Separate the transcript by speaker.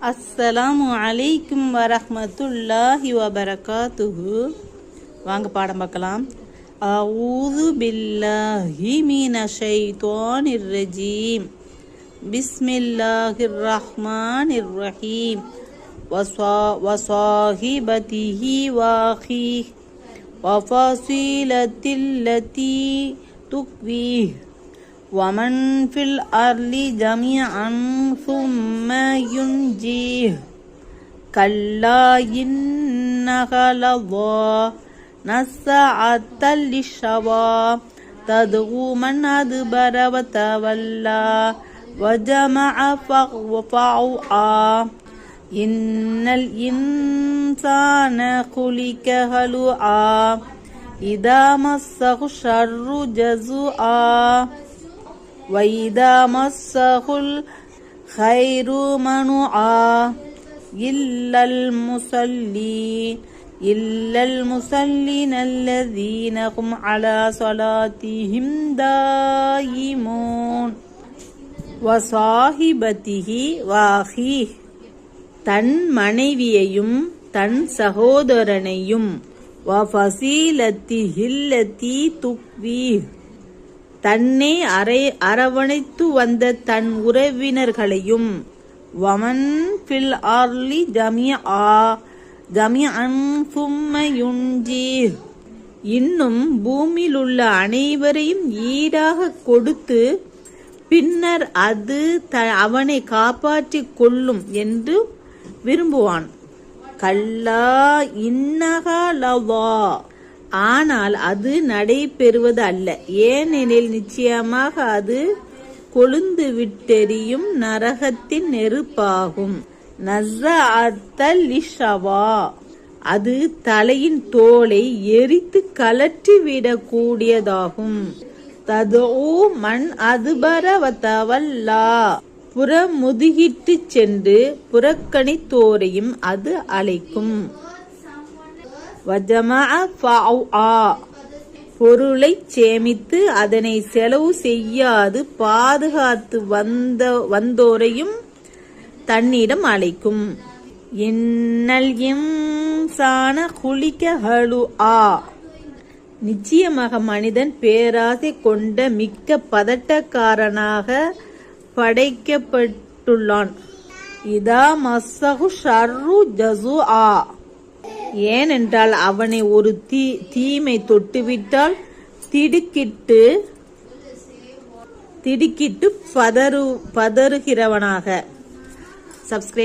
Speaker 1: அஸ்ஸலாமு அலைக்கும் வரஹ்மத்துல்லாஹி வபரகாத்துஹு. வாங்க பாடம் பார்க்கலாம். அஊது பில்லாஹி மினஷ் ஷைத்தானிர் ரஜீம். பிஸ்மில்லாஹிர் ரஹ்மானிர் ரஹீம். வஸாஹிபதிஹி வஅഖீஹி வஃபஸீலத்தில்லதி துக்வீஹ் ومن في الأرض جميعا ثم ينجيه كلا إنها لظى نزاعة للشوى تدعو من أدبر وتولى وجمع فأوعى إن الإنسان خلق هلوعا إذا مسه الشر جزوعا وَإِذَا مَسَّهُ الْخَيْرُ مَنُوعًا إِلَّا الْمُصَلِّينَ الَّذِينَ هُمْ عَلَى صَلَاتِهِمْ دَائِمُونَ وَصَاحِبَتِهِ وَأَخِيهِ. தன் மனைவியையும் தன் சகோதரனையும் وَفَصِيلَتِهِ الَّتِي تُؤْوِيهِ தன்னை அரவணைத்து வந்த தன் உறவினர்களையும் வமன் ஃபில் ஆர்லி ஜமிஅன் சும்ம யுன்ஜீஹ் இன்னும் பூமியிலுள்ள அனைவரையும் ஈடாக கொடுத்து பின்னர் அது அவனை காப்பாற்றிக் கொள்ளும் என்று விரும்புவான். கல்லா இன்னஹா லவா ஆனால் அது நடைபெறுவது அல்ல. ஏனெனில் நிச்சயமாக அது கொழுந்து விட்டெறியும் நரகத்தின் நெருப்பாகும். நஸஅத்தல் லிஷவா அது தலையின் தோலை எரித்து கலற்றிவிடக் கூடியதாகும். ததுஉ மன் அதுபர வதவல்லா புறமுதுகிட்டு சென்று புறக்கணித்தோரையும் அது அழைக்கும். வஜமஅ ஃபஅஆ பொருளை சேமித்து அதனை செலவு செய்யாது பாதுகாத்து வந்தோரையும் தன்னிடம் அழைக்கும். இன்னல் இன்சான குலிக ஹலுஆ நிச்சயமாக மனிதன் பேராசை கொண்ட மிக்க பதட்டக்காரனாக படைக்கப்பட்டுள்ளான். இதா மஸ்ஸஹு ஷர்ரு ஜஸூஆ ஏனென்றால் அவனை ஒரு தீமை தொட்டுவிட்டால் திடுக்கிட்டு பதறுகிறவனாக. சப்ஸ்கிரைப்